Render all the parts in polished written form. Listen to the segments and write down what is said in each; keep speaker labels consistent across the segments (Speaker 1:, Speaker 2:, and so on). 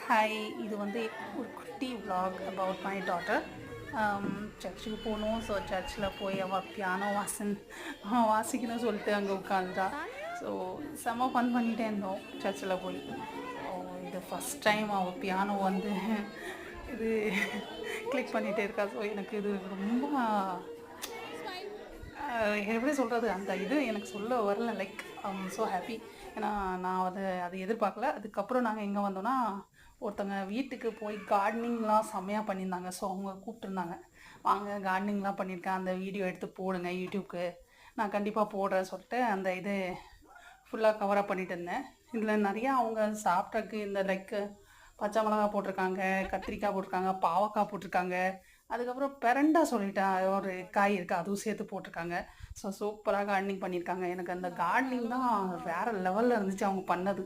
Speaker 1: Hi, இது வந்து ஒரு குட்டி vlog அபவுட் மை டாட்டர். சர்ச்சுக்கு போகணும். ஸோ சர்ச்சில் போய் அவள் பியானோ வாசிக்கணும்னு சொல்லிட்டு அங்கே உட்காந்துட்டா. ஸோ செம்ம ஃபன் பண்ணிகிட்டே இருந்தோம் சர்ச்சில் போய். ஸோ இது ஃபஸ்ட் டைம் அவள் பியானோ வந்து இது கிளிக் பண்ணிகிட்டே இருக்கா. ஸோ எனக்கு இது ரொம்ப எப்படி சொல்கிறது, அந்த இது எனக்கு சொல்ல வரல. Like so happy. ஏன்னா நான் அதை எதிர்பார்க்கல. அதுக்கப்புறம் நாங்கள் எங்கே வந்தோன்னா, ஒருத்தவங்க வீட்டுக்கு போய் கார்டனிங்லாம் செம்மையாக பண்ணியிருந்தாங்க. ஸோ அவங்க கூப்பிட்டுருந்தாங்க, வாங்க கார்டனிங்லாம் பண்ணியிருக்கேன், அந்த வீடியோ எடுத்து போடுங்க யூடியூப்க்கு. நான் கண்டிப்பாக போடுறேன் சொல்லிட்டு அந்த இது ஃபுல்லாக கவரப் பண்ணிட்டு இருந்தேன். இதில் நிறையா அவங்க சாப்பிட்றதுக்கு இந்த லைக் பச்சை மிளகா போட்டிருக்காங்க, கத்திரிக்காய் போட்டிருக்காங்க, பாவக்காய் போட்டிருக்காங்க, அதுக்கப்புறம் பெரண்டா சொல்லிட்டா ஒரு காய் இருக்குது, அதுவும் சேர்த்து போட்டிருக்காங்க. ஸோ சூப்பராக கார்டனிங் பண்ணியிருக்காங்க. எனக்கு அந்த கார்டனிங் தான் வேறு லெவலில் இருந்துச்சு அவங்க பண்ணது.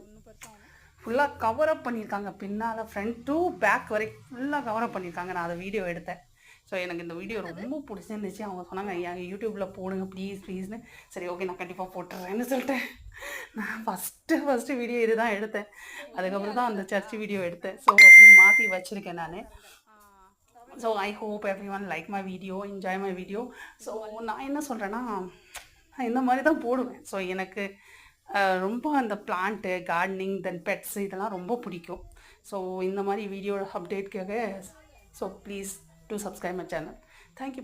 Speaker 1: ஃபுல்லாக கவரப் பண்ணியிருக்காங்க, பின்னால் ஃப்ரண்ட் டு பேக் வரைக்கும் ஃபுல்லாக கவரப் பண்ணியிருக்காங்க. நான் அதை வீடியோ எடுத்தேன். ஸோ எனக்கு இந்த வீடியோ ரொம்ப பிடிச்சிருந்துச்சு. அவங்க சொன்னாங்க, என் யூடியூப்பில் போடுங்க ப்ளீஸ்னு. சரி ஓகே, நான் கண்டிப்பாக போட்டுறேன்னு சொல்லிட்டேன். நான் ஃபஸ்ட்டு வீடியோ இது தான் எடுத்தேன். அதுக்கப்புறம் தான் அந்த சர்ச் வீடியோ எடுத்தேன். ஸோ அப்படின்னு மாற்றி வச்சுருக்கேன் நான். So I hope every one like my video, enjoy my video. So நான் என்ன சொல்கிறேன்னா, நான் இந்த மாதிரி தான் போடுவேன். ஸோ எனக்கு ரொம்ப அந்த பிளான்ட்டு, கார்டனிங், தென் பெட்ஸ் இதெல்லாம் ரொம்ப பிடிக்கும். ஸோ இந்த மாதிரி வீடியோ அப்டேட்காக so please do subscribe my channel. Thank you.